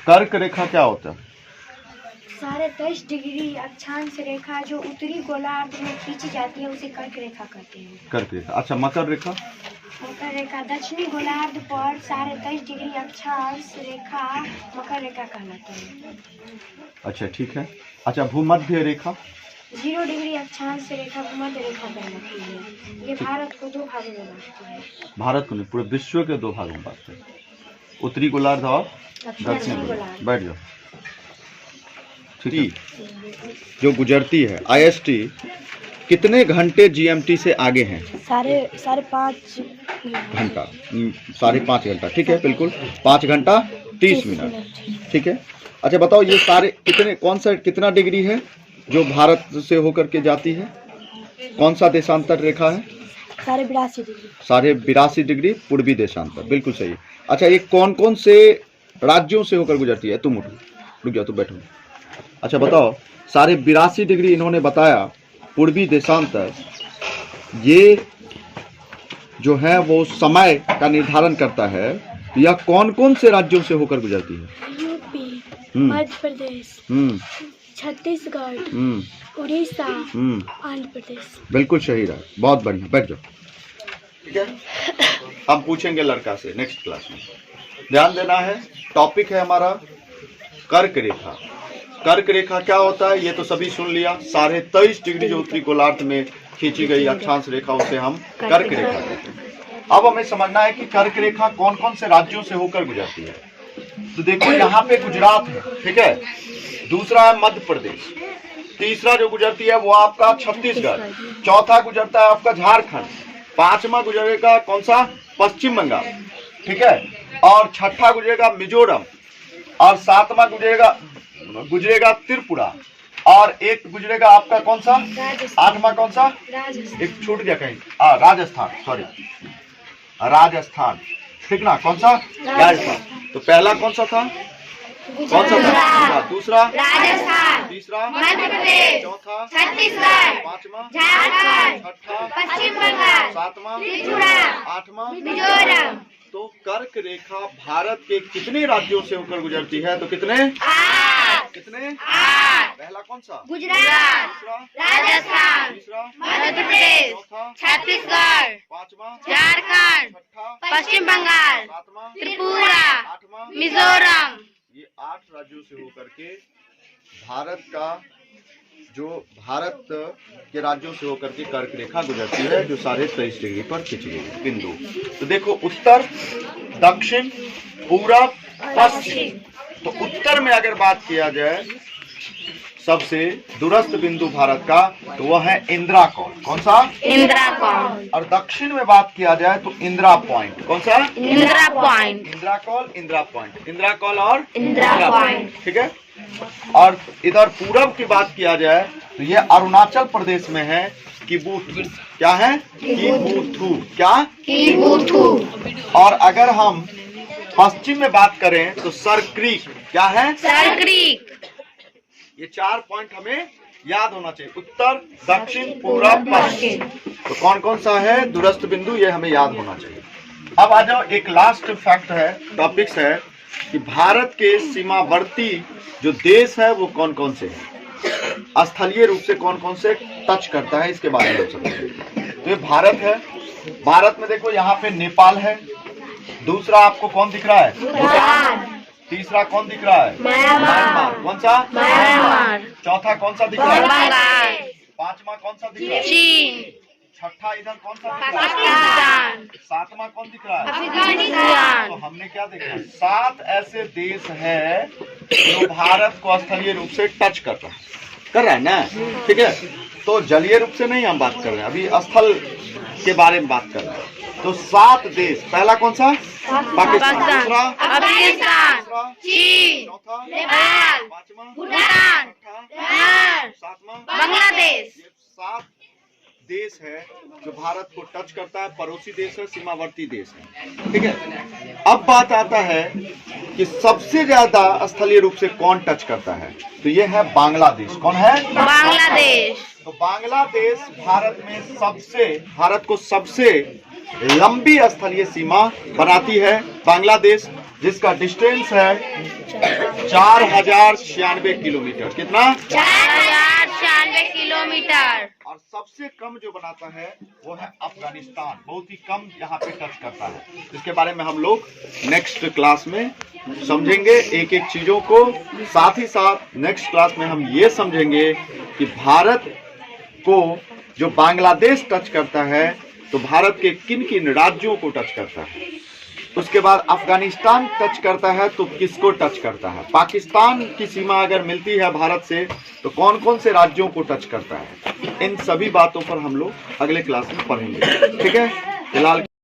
कर्क रेखा क्या होता है? 23.5 डिग्री अक्षांश रेखा जो उत्तरी गोलार्ध में खींची जाती है उसे कर्क रेखा कहते हैं। कर्क रेखा। अच्छा, मकर रेखा? मकर रेखा दक्षिणी गोलार्ध पर 23.5 डिग्री अक्षांश रेखा मकर रेखा कहलाती है। अच्छा, ठीक है। अच्छा, भूमध्य रेखा? 0 डिग्री अक्षांश रेखा भूमध्य रेखा कहलाती है। ये भारत को 2 भागों में बांटती है। भारत को नहीं, पूरे विश्व के 2 भागों में बांटते हैं, उत्तरी गोलार्ध और दक्षिणी गोलार्ध। बैठ जाओ। ठीक, जो गुजरती है IST कितने घंटे GMT से आगे हैं? 5.5 घंटा। 5.5 घंटा, ठीक है, बिल्कुल। 5 घंटा 30 मिनट, ठीक है। अच्छा बताओ, ये सारे कितना डिग्री है जो भारत से होकर के जाती है? कौन सा देशांतर रेखा है? 82.5 डिग्री। 82.5 डिग्री पूर्वी देशांतर, बिल्कुल सही। अच्छा, ये कौन कौन से राज्यों से होकर गुजरती है? तुम उठो, रुक जाओ, तुम बैठो। अच्छा बताओ, 82.5 डिग्री इन्होंने बताया पूर्वी देशांतर, ये जो है वो समय का निर्धारण करता है। यह कौन कौन से राज्यों से होकर गुजरती है? यूपी, मध्य प्रदेश, छत्तीसगढ़, उड़ीसा, आंध्र प्रदेश। बिल्कुल सही रहा, बहुत बढ़िया। बैठ जाओ, ठीक है। हम पूछेंगे लड़का से नेक्स्ट क्लास में। ध्यान देना है, टॉपिक है हमारा कर्क रेखा। कर्क रेखा क्या होता है ये तो सभी सुन लिया। 23.5 डिग्री जो उत्तरी गोलार्ध में खींची गई अक्षांश रेखा उसे हम कर्क रेखा कहते हैं। अब हमें समझना है कि कर्क रेखा कौन कौन से राज्यों से होकर गुजरती है। तो देखो, यहाँ पे गुजरात है, ठीक है। दूसरा है मध्य प्रदेश। तीसरा जो गुजरती है वो आपका छत्तीसगढ़। चौथा गुजरता है आपका झारखंड। पांचवा गुजरेगा कौन सा? पश्चिम बंगाल, ठीक है। और छठा गुजरेगा मिजोरम। और सातवां गुजरेगा त्रिपुरा। और एक गुजरेगा आपका कौन सा? आठवां कौन सा? एक छूट गया कहीं, राजस्थान, सॉरी, राजस्थान, ठीक ना। कौन सा? राजस्थान। तो पहला कौन सा था? कौन सा था? दूसरा राजस्थान, तीसरा मध्य प्रदेश, चौथा छत्तीसगढ़, पांचवा झारखंड, छठा पश्चिम बंगाल, सातवां त्रिपुरा, आठवां मिजोरम। तो कर्क रेखा भारत के कितने राज्यों से होकर गुजरती है? तो कितने? 8। कितने? 8। पहला कौन सा? गुजरात, दूसरा राजस्थान, तीसरा मध्य प्रदेश, चौथा छत्तीसगढ़, पांचवा झारखंड, छठा पश्चिम बंगाल, सातवां त्रिपुरा, आठवां मिजोरम। ये 8 राज्यों से होकर के भारत के राज्यों से होकर के कर्क रेखा गुजरती है जो 23.5 डिग्री पर खींची गई है बिंदु। तो देखो, उत्तर, दक्षिण, पूरब, पश्चिम। तो उत्तर में अगर बात किया जाए सबसे दूरस्थ बिंदु भारत का तो वह है इंदिरा कौल। कौन सा? इंदिरा कौल। और दक्षिण में बात किया जाए तो इंदिरा पॉइंट। कौन सा? इंदिरा पॉइंट। इंदिरा कौल, इंदिरा पॉइंट, इंदिरा कौल और इंदिरा पॉइंट, ठीक है। और इधर पूरब की बात किया जाए तो ये अरुणाचल प्रदेश में है, किबुथु। क्या है? किबुथु। क्या? किबुथु। और अगर हम पश्चिम में बात करें तो सर क्रीक। क्या है? Sir creek. ये 4 पॉइंट हमें याद होना चाहिए, उत्तर, दक्षिण, पूरब, पश्चिम। तो कौन कौन सा है दूरस्थ बिंदु, ये हमें याद होना चाहिए। अब आ जाओ, एक लास्ट फैक्ट है, टॉपिक्स है कि भारत के सीमावर्ती जो देश है वो कौन कौन से हैं, स्थलीय रूप से कौन कौन से टच करता है, इसके बारे में समझेंगे। तो ये भारत है। भारत में देखो, यहाँ पे नेपाल है। दूसरा आपको कौन दिख रहा है? भूटान। तीसरा कौन दिख रहा है? म्यांमार। कौन सा? म्यांमार। चौथा कौन सा दिख रहा है? पांचवा कौन सा दिख रहा है? चीन। छठा इधर कौन सा दिख रहा है? पाकिस्तान। सातवां कौन दिख रहा है? अफगानिस्तान। तो हमने क्या देखा? 7 ऐसे देश हैं जो भारत को स्थलीय रूप से टच कर रहा है ना, ठीक है। तो जलीय रूप से नहीं हम बात कर रहे हैं, अभी स्थल के बारे में बात कर रहे हैं। तो 7 देश, पहला कौन सा? पाकिस्तान, दूसरा अफगानिस्तान, चीन, चौथा नेपाल, पांचवा भूटान, छठा सातवां बांग्लादेश। ये 7 देश है जो भारत को टच करता है, पड़ोसी देश है, सीमावर्ती देश है, ठीक है। अब बात आता है कि सबसे ज्यादा स्थलीय रूप से कौन टच करता है, तो ये है बांग्लादेश। कौन है? बांग्लादेश। तो बांग्लादेश भारत को सबसे लंबी स्थलीय सीमा बनाती है बांग्लादेश, जिसका डिस्टेंस है 4096 किलोमीटर। कितना? 4096 किलोमीटर। और सबसे कम जो बनाता है वो है अफगानिस्तान, बहुत ही कम यहाँ पे टच करता है। इसके बारे में हम लोग नेक्स्ट क्लास में समझेंगे एक एक चीजों को। साथ ही साथ नेक्स्ट क्लास में हम ये समझेंगे कि भारत को जो बांग्लादेश टच करता है तो भारत के किन किन राज्यों को टच करता है। उसके बाद अफगानिस्तान टच करता है तो किसको टच करता है। पाकिस्तान की सीमा अगर मिलती है भारत से तो कौन कौन से राज्यों को टच करता है। इन सभी बातों पर हम लोग अगले क्लास में पढ़ेंगे। ठीक है, फिलहाल